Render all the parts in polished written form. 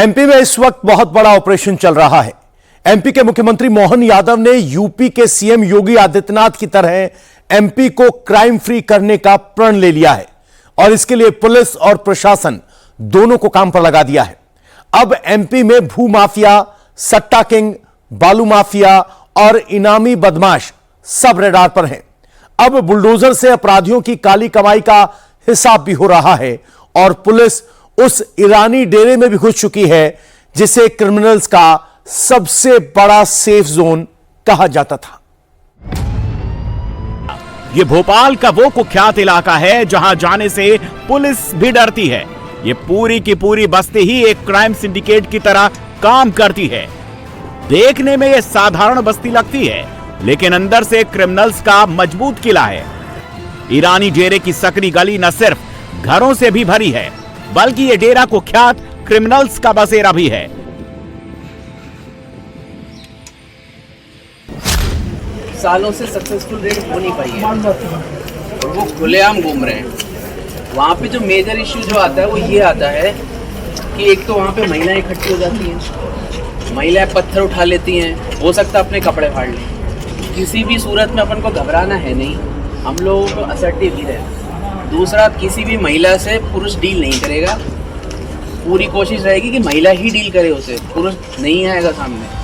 MP में इस वक्त बहुत बड़ा ऑपरेशन चल रहा है। एमपी के मुख्यमंत्री मोहन यादव ने यूपी के सीएम योगी आदित्यनाथ की तरह एमपी को क्राइम फ्री करने का प्रण ले लिया है और इसके लिए पुलिस और प्रशासन दोनों को काम पर लगा दिया है। अब एमपी में भू माफिया, सट्टा किंग, बालू माफिया और इनामी बदमाश सब रडार पर हैं। अब बुलडोजर से अपराधियों की काली कमाई का हिसाब भी हो रहा है और पुलिस उस ईरानी डेरे में भी घुस चुकी है जिसे क्रिमिनल्स का सबसे बड़ा सेफ जोन कहा जाता था। ये भोपाल का वो कुख्यात इलाका है जहां जाने से पुलिस भी डरती है। ये पूरी की पूरी बस्ती ही एक क्राइम सिंडिकेट की तरह काम करती है। देखने में ये साधारण बस्ती लगती है, लेकिन अंदर से क्रिमिनल्स का मजबूत किला है। ईरानी डेरे की सकरी गली न सिर्फ घरों से भी भरी है, बल्कि ये डेरा कुख्यात क्रिमिनल्स का बसेरा भी है। सालों से सक्सेसफुल रेड हो नहीं पाई है और वो खुलेआम घूम रहे हैं। वहाँ पे जो मेजर इश्यू जो आता है वो ये आता है कि एक तो वहाँ पे महिलाएं इकट्ठी हो जाती हैं, महिलाएं पत्थर उठा लेती हैं, हो सकता है अपने कपड़े फाड़ लें। किसी भी सूरत में अपन को घबराना है नहीं, हम लोग असर्टिव ही रहे। दूसरा, किसी भी महिला से पुरुष डील नहीं करेगा, पूरी कोशिश रहेगी कि महिला ही डील करे उसे, पुरुष नहीं आएगा सामने।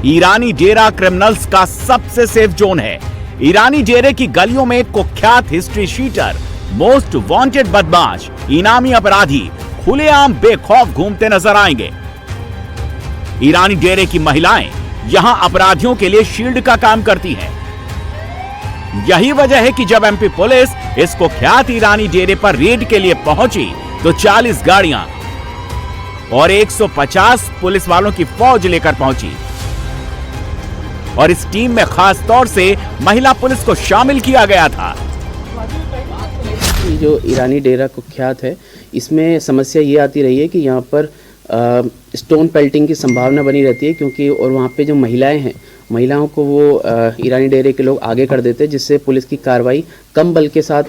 ईरानी डेरा क्रिमिनल्स का सबसे सेफ जोन है। ईरानी डेरे की गलियों में कुख्यात हिस्ट्री शीटर, मोस्ट वांटेड बदमाश, इनामी अपराधी खुलेआम बेखौफ घूमते नजर आएंगे। ईरानी डेरे की महिलाएं यहां अपराधियों के लिए शील्ड का काम करती हैं। यही वजह है कि जब एमपी पुलिस इस कुख्यात ईरानी डेरे पर रेड के लिए पहुंची तो 40 गाड़ियां और 150 पुलिस वालों की फौज लेकर पहुंची और इस टीम में खास तौर से महिला पुलिस को शामिल किया गया था। जो ईरानी डेरा कुख्यात है, इसमें समस्या ये आती रही है कि यहाँ पर स्टोन पेल्टिंग की संभावना बनी रहती है, क्योंकि और वहाँ पे जो महिलाएं हैं, महिलाओं को वो ईरानी डेरे के लोग आगे कर देते हैं, जिससे पुलिस की कार्रवाई कम बल के साथ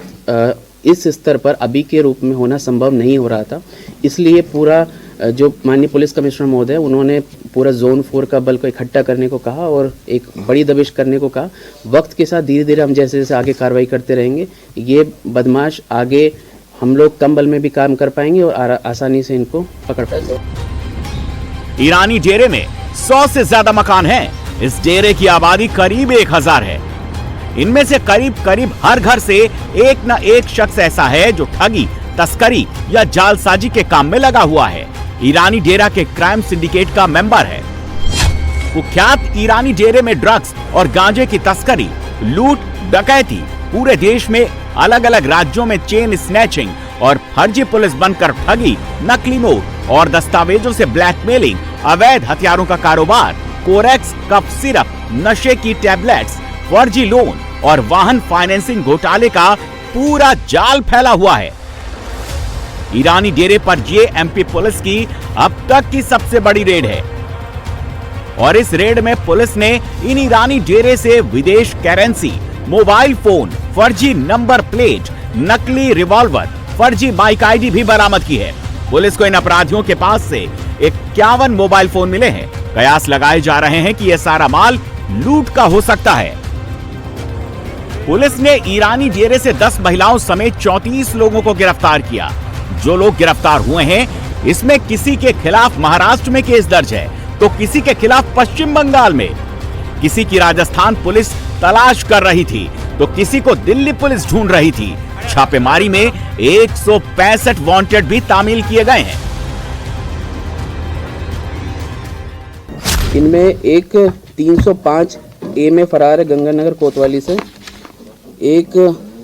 इस स्तर पर अभी के रूप में होना संभव नहीं हो रहा था। इसलिए पूरा जो माननीय पुलिस कमिश्नर महोदय, उन्होंने पूरा जोन 4 का बल को इकट्ठा करने को कहा और एक बड़ी दबिश करने को कहा। वक्त के साथ धीरे धीरे हम जैसे जैसे आगे कार्रवाई करते रहेंगे, ये बदमाश आगे हम लोग कम बल में भी काम कर पाएंगे और आसानी से इनको पकड़ पाएंगे। ईरानी डेरे में 100 से ज्यादा मकान हैं। इस डेरे की आबादी करीब 1000 है। इनमें से करीब हर घर से एक न एक शख्स ऐसा है जो ठगी, तस्करी या जालसाजी के काम में लगा हुआ है। ईरानी डेरा के क्राइम सिंडिकेट का मेंबर है। कुख्यात ईरानी डेरे में ड्रग्स और गांजे की तस्करी, लूट, डकैती, पूरे देश में अलग अलग राज्यों में चेन स्नैचिंग और फर्जी पुलिस बनकर ठगी, नकली नोट और दस्तावेजों से ब्लैकमेलिंग, अवैध हथियारों का कारोबार, कोरेक्स, कफ सिरप, नशे की टैबलेट्स, फर्जी लोन और वाहन फाइनेंसिंग घोटाले का पूरा जाल फैला हुआ है। ईरानी डेरे पर ये एमपी पुलिस की अब तक की सबसे बड़ी रेड है और इस रेड में पुलिस ने इन ईरानी डेरे से विदेश करेंसी, मोबाइल फोन, फर्जी नंबर प्लेट, नकली रिवॉल्वर, फर्जी बाइक आईडी भी बरामद की है। पुलिस को इन अपराधियों के पास से 51 मोबाइल फोन मिले हैं। कयास लगाए जा रहे हैं कि यह सारा माल लूट का हो सकता है। पुलिस ने ईरानी डेरे से 10 महिलाओं समेत 34 लोगों को गिरफ्तार किया। जो लोग गिरफ्तार हुए हैं, इसमें किसी के खिलाफ महाराष्ट्र में केस दर्ज है तो किसी के खिलाफ पश्चिम बंगाल में, किसी की राजस्थान पुलिस तलाश कर रही थी तो किसी को दिल्ली पुलिस ढूंढ रही थी। छापेमारी में 165 वांटेड भी तामील किए गए हैं। इनमें एक 305 ए में फरार है गंगानगर कोतवाली से, एक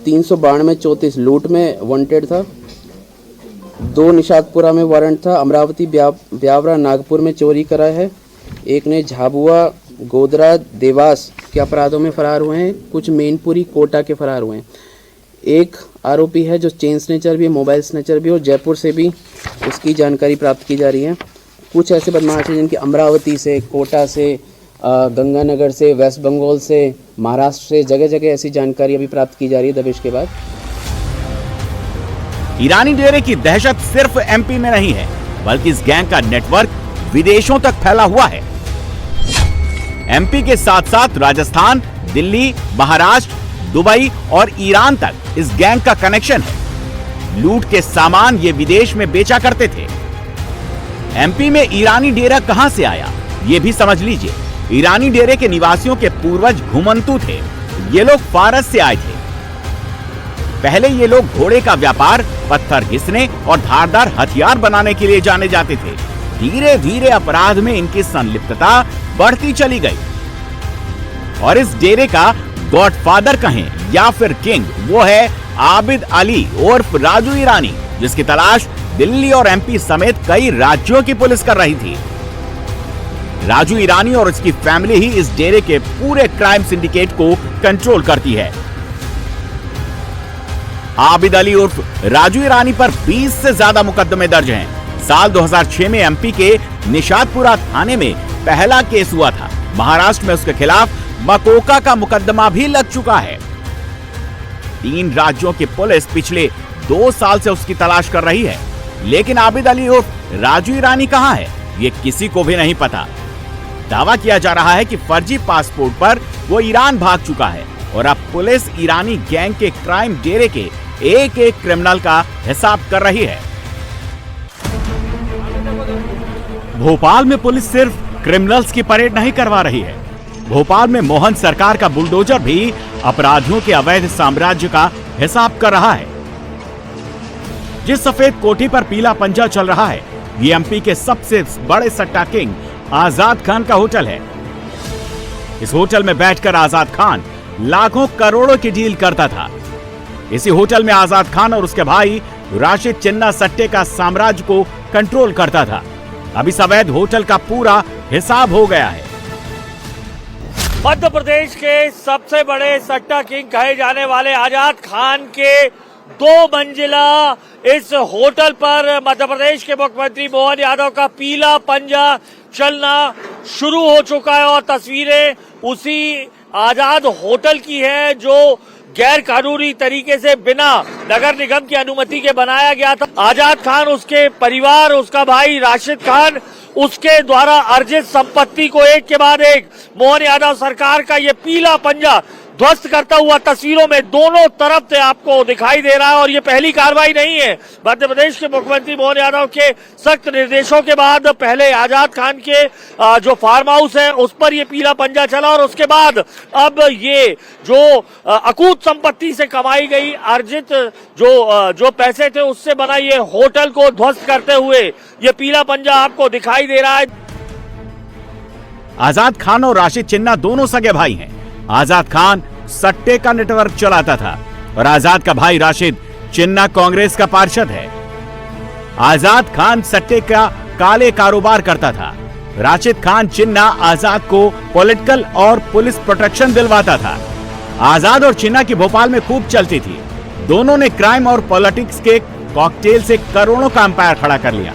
392 में 34 लूट में वांटेड था, 2 निशादपुरा में वारंट था, अमरावती ब्यावरा नागपुर में चोरी करा है, एक ने झाबुआ, गोधरा, देवास के अपराधों में फरार हुए हैं, कुछ मैनपुरी, कोटा के फरार हुए हैं। एक आरोपी है जो चेन स्नेचर भी, मोबाइल स्नेचर भी और जयपुर से भी उसकी जानकारी प्राप्त की जा रही है। कुछ ऐसे बदमाश हैं जिनकी अमरावती से, कोटा से, गंगानगर से, वेस्ट बंगाल से, महाराष्ट्र से जगह जगह ऐसी जानकारी अभी प्राप्त की जा रही है दबिश के बाद। ईरानी डेरे की दहशत सिर्फ एमपी में नहीं है, बल्कि इस गैंग का नेटवर्क विदेशों तक फैला हुआ है। एमपी के साथ साथ राजस्थान, दिल्ली, महाराष्ट्र, दुबई और ईरान तक इस गैंग का कनेक्शन है। लूट के सामान ये विदेश में बेचा करते थे। एमपी में ईरानी डेरा कहां से आया, ये भी समझ लीजिए। ईरानी डेरे के निवासियों के पूर्वज घुमंतु थे। ये लोग फारस से आए थे। पहले ये लोग घोड़े का व्यापार, पत्थर घिसने और धारदार हथियार बनाने के लिए जाने जाते थे। धीरे धीरे अपराध में इनकी संलिप्तता बढ़ती चली गई और इस डेरे का गॉडफादर कहें या फिर किंग, वो है आबिद अली उर्फ राजू ईरानी, जिसकी तलाश दिल्ली और एमपी समेत कई राज्यों की पुलिस कर रही थी। राजू ईरानी और उसकी फैमिली ही इस डेरे के पूरे क्राइम सिंडिकेट को कंट्रोल करती है। आबिद अली उर्फ राजू ईरानी पर 20 से ज्यादा मुकदमे दर्ज हैं। साल 2006 में एमपी के निशातपुरा थाने में पहला केस हुआ था। महाराष्ट्र में उसके खिलाफ मकोका का मुकदमा भी लग चुका है। 3 राज्यों की पुलिस पिछले 2 साल से उसकी तलाश कर रही है, लेकिन आबिद अली उर्फ राजू ईरानी कहां है, ये किसी को भी नहीं पता। दावा किया जा रहा है कि फर्जी पासपोर्ट पर वो ईरान भाग चुका है और अब पुलिस ईरानी गैंग के क्राइम डेरे के एक एक क्रिमिनल का हिसाब कर रही है। भोपाल में पुलिस सिर्फ क्रिमिनल्स की परेड नहीं करवा रही है। भोपाल में मोहन सरकार का बुलडोजर भी अपराधियों के अवैध साम्राज्य का हिसाब कर रहा है। जिस सफेद कोठी पर पीला पंजा चल रहा है, ये एमपी के सबसे बड़े सट्टा किंग आजाद खान का होटल है। इस होटल में बैठकर आजाद खान लाखों करोड़ों की डील करता था। इसी होटल में आजाद खान और उसके भाई राशिद चिन्ना सट्टे का साम्राज्य को कंट्रोल करता था। अब इस अवैध होटल का पूरा हिसाब हो गया है। मध्य प्रदेश के सबसे बड़े सट्टा किंग कहे जाने वाले आजाद खान के 2 मंजिला इस होटल पर मध्य प्रदेश के मुख्यमंत्री मोहन यादव का पीला पंजा चलना शुरू हो चुका है और तस्वीरें उसी आजाद होटल की है जो गैर कानूनी तरीके से बिना नगर निगम की अनुमति के बनाया गया था। आजाद खान, उसके परिवार, उसका भाई राशिद खान, उसके द्वारा अर्जित संपत्ति को एक के बाद एक मोहन यादव सरकार का ये पीला पंजा ध्वस्त करता हुआ तस्वीरों में दोनों तरफ से आपको दिखाई दे रहा है। और ये पहली कार्रवाई नहीं है। मध्य प्रदेश के मुख्यमंत्री मोहन यादव के सख्त निर्देशों के बाद पहले आजाद खान के जो फार्म हाउस है उस पर ये पीला पंजा चला और उसके बाद अब ये जो अकूत संपत्ति से कमाई गई अर्जित जो पैसे थे उससे बना ये होटल को ध्वस्त करते हुए ये पीला पंजा आपको दिखाई दे रहा है। आजाद खान और राशिद चिन्ना दोनों सगे भाई हैं। आजाद खान सट्टे का नेटवर्क चलाता था और आजाद का भाई राशिद चिन्ना कांग्रेस का पार्षद है। आजाद खान सट्टे का काले कारोबार करता था। राशिद खान चिन्ना आजाद को पॉलिटिकल और पुलिस प्रोटेक्शन दिलवाता था। आजाद और चिन्ना की भोपाल में खूब चलती थी। दोनों ने क्राइम और पॉलिटिक्स के कॉकटेल से करोड़ों का अंपायर खड़ा कर लिया।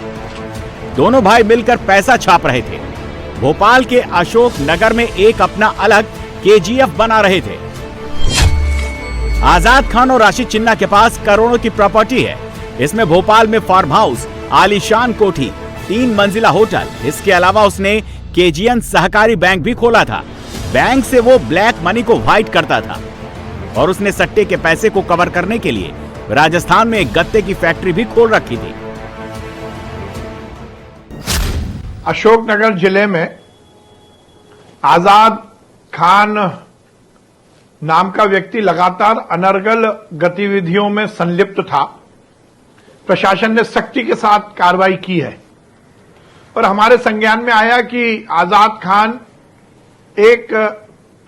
दोनों भाई मिलकर पैसा छाप रहे थे। भोपाल के अशोक नगर में एक अपना अलग केजीएफ बना रहे थे। आजाद खान और राशिद चिन्ना के पास करोड़ों की प्रॉपर्टी है। इसमें भोपाल में फार्म हाउस, आलीशान कोठी, 3 मंजिला होटल, इसके अलावा उसने केजीएन सहकारी बैंक भी खोला था। बैंक से वो ब्लैक मनी को व्हाइट करता था और उसने सट्टे के पैसे को कवर करने के लिए राजस्थान में एक गत्ते की फैक्ट्री भी खोल रखी थी। अशोकनगर जिले में आजाद खान नाम का व्यक्ति लगातार अनर्गल गतिविधियों में संलिप्त था। प्रशासन ने सख्ती के साथ कार्रवाई की है और हमारे संज्ञान में आया कि आजाद खान एक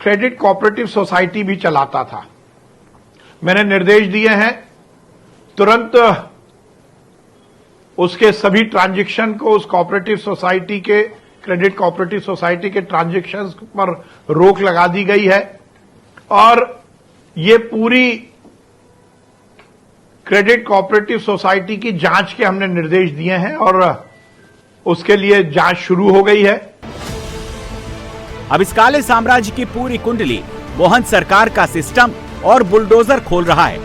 क्रेडिट कोऑपरेटिव सोसाइटी भी चलाता था। मैंने निर्देश दिए हैं तुरंत उसके सभी ट्रांजैक्शन को, उस कोऑपरेटिव सोसाइटी के, क्रेडिट कोऑपरेटिव सोसाइटी के ट्रांजैक्शंस पर रोक लगा दी गई है और ये पूरी क्रेडिट कोऑपरेटिव सोसाइटी की जांच के हमने निर्देश दिए हैं और उसके लिए जांच शुरू हो गई है। अब इस काले साम्राज्य की पूरी कुंडली मोहन सरकार का सिस्टम और बुलडोजर खोल रहा है।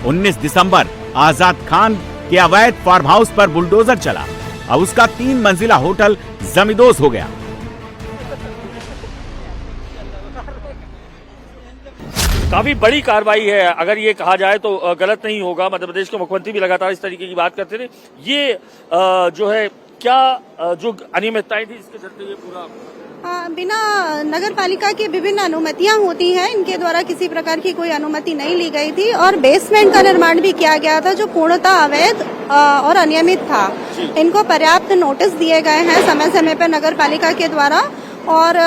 19 दिसंबर आजाद खान कि अवैध फार्म हाउस पर बुलडोजर चला। अब उसका 3 मंजिला होटल जमींदोज हो गया। काफी बड़ी कार्रवाई है, अगर ये कहा जाए तो गलत नहीं होगा। मध्य प्रदेश के मुख्यमंत्री भी लगातार इस तरीके की बात करते थे। ये जो है क्या जो अनियमितताएं थी इसके चलते ये पूरा बिना नगर पालिका की विभिन्न अनुमतियां होती हैं, इनके द्वारा किसी प्रकार की कोई अनुमति नहीं ली गई थी और बेसमेंट का निर्माण भी किया गया था जो पूर्णतः अवैध और अनियमित था। इनको पर्याप्त नोटिस दिए गए हैं समय समय पर नगर पालिका के द्वारा और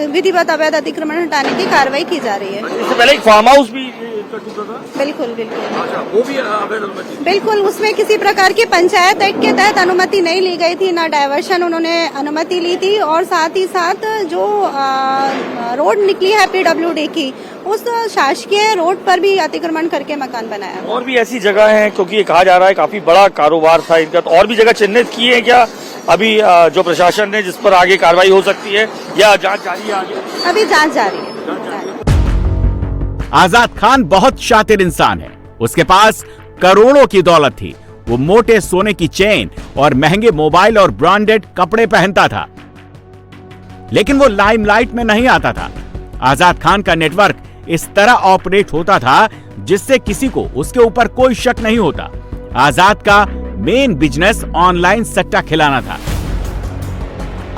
विधिवत अवैध अतिक्रमण हटाने की कार्रवाई की जा रही है। इससे पहले एक फार्म हाउस भी टूटा था? बिल्कुल बिल्कुल। अच्छा, वो भी अवैध अनुमति? बिल्कुल, उसमें किसी प्रकार की पंचायत एक्ट के तहत अनुमति नहीं ली गई थी, ना डायवर्शन उन्होंने अनुमति ली थी और साथ ही साथ जो रोड निकली है PWD की, उस शासकीय रोड पर भी अतिक्रमण करके मकान बनाया। और भी ऐसी जगह है, क्योंकि ये कहा जा रहा है काफी बड़ा कारोबार था इनका, तो और भी जगह चिन्हित की है क्या अभी जो प्रशासन ने, जिस पर आगे कार्रवाई हो सकती है या जांच जारी है आगे? अभी जांच जारी है। आजाद खान बहुत शातिर इंसान है। उसके पास करोड़ों की दौलत थी। वो मोटे सोने की चेन और महंगे मोबाइल और ब्रांडेड कपड़े पहनता था, लेकिन वो लाइमलाइट में नहीं आता था। आजाद खान का नेटवर्क इस तरह ऑपरेट होता था जिससे किसी को उसके ऊपर कोई शक नहीं होता। आजाद का मेन बिजनेस ऑनलाइन सट्टा खिलाना था।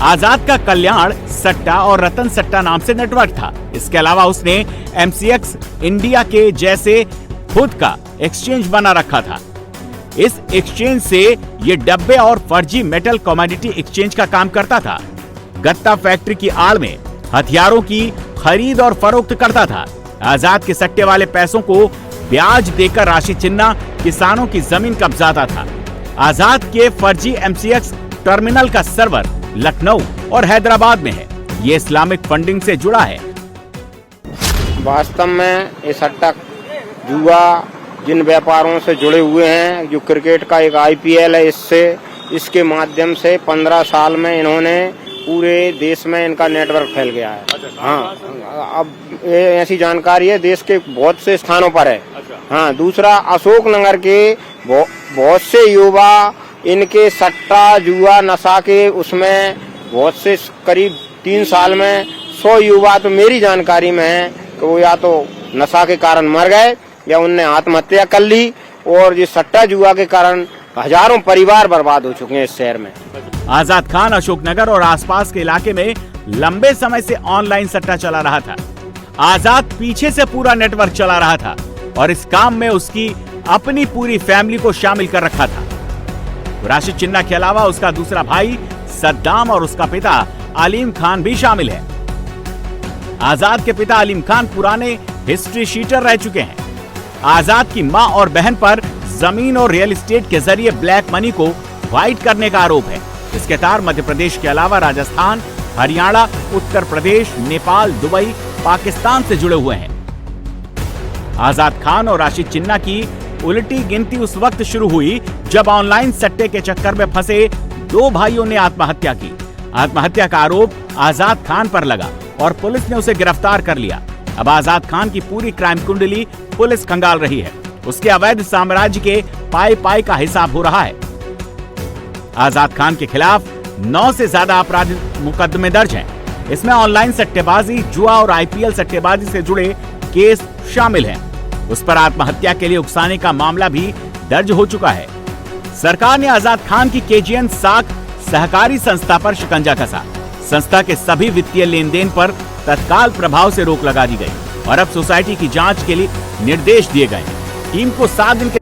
आजाद का कल्याण सट्टा और रतन सट्टा नाम से नेटवर्क था। इसके अलावा उसने MCX इंडिया के जैसे खुद का एक्सचेंज बना रखा था। इस एक्सचेंज से ये डब्बे और फर्जी मेटल कमोडिटी एक्सचेंज का काम करता था। गत्ता फैक्ट्री की आड़ में हथियारों की खरीद और फरोख्त करता था। आजाद के सट्टे वाले पैसों को ब्याज देकर राशि चिन्ना किसानों की जमीन कब्जाता था। आजाद के फर्जी MCX टर्मिनल का सर्वर लखनऊ और हैदराबाद में है। ये इस्लामिक फंडिंग से जुड़ा है। वास्तव में ये सट्टा जुआ जिन व्यापारों से जुड़े हुए हैं, जो क्रिकेट का एक IPL है, इसके माध्यम से 15 साल में इन्होंने पूरे देश में इनका नेटवर्क फैल गया है। हाँ, अब ये ऐसी जानकारी है देश के बहुत से स्थानों पर है। हाँ, दूसरा अशोकनगर के बहुत से युवा इनके सट्टा जुआ नशा के उसमें बहुत से करीब 3 साल में 100 युवा तो मेरी जानकारी में है कि वो या तो नशा के कारण मर गए या उनने आत्महत्या कर ली, और ये सट्टा जुआ के कारण हजारों परिवार बर्बाद हो चुके हैं इस शहर में। आजाद खान अशोकनगर और आसपास के इलाके में लंबे समय से ऑनलाइन सट्टा चला रहा था। आजाद पीछे से पूरा नेटवर्क चला रहा था और इस काम में उसकी अपनी पूरी फैमिली को शामिल कर रखा था। राशिद चिन्ना के अलावा उसका दूसरा भाई सद्दाम और उसका पिता अलीम खान भी शामिल है। आजाद के पिता अलीम खान पुराने हिस्ट्री शीटर रह चुके हैं। आजाद की मां और बहन पर जमीन और रियल एस्टेट के जरिए ब्लैक मनी को व्हाइट करने का आरोप है। इसके तार मध्य प्रदेश के अलावा राजस्थान, हरियाणा, उत्तर प्रदेश, नेपाल, दुबई, पाकिस्तान से जुड़े हुए हैं। आजाद खान और राशिद चिन्ना की उल्टी गिनती उस वक्त शुरू हुई जब ऑनलाइन सट्टे के चक्कर में फंसे 2 भाइयों ने आत्महत्या की। आत्महत्या का आरोप आजाद खान पर लगा और पुलिस ने उसे गिरफ्तार कर लिया। अब आजाद खान की पूरी क्राइम कुंडली पुलिस खंगाल रही है। उसके अवैध साम्राज्य के पाई का हिसाब हो रहा है। आजाद खान के खिलाफ 9 से ज्यादा आपराधिक मुकदमे दर्ज हैं। इसमें ऑनलाइन सट्टेबाजी, जुआ और IPL सट्टेबाजी से जुड़े केस शामिल हैं। उस पर आत्महत्या के लिए उकसाने का मामला भी दर्ज हो चुका है। सरकार ने आजाद खान की KGN साख सहकारी संस्था पर शिकंजा कसा। संस्था के सभी वित्तीय लेन देन पर तत्काल प्रभाव से रोक लगा दी गई और अब सोसाइटी की जांच के लिए निर्देश दिए गए। टीम को 7 दिन के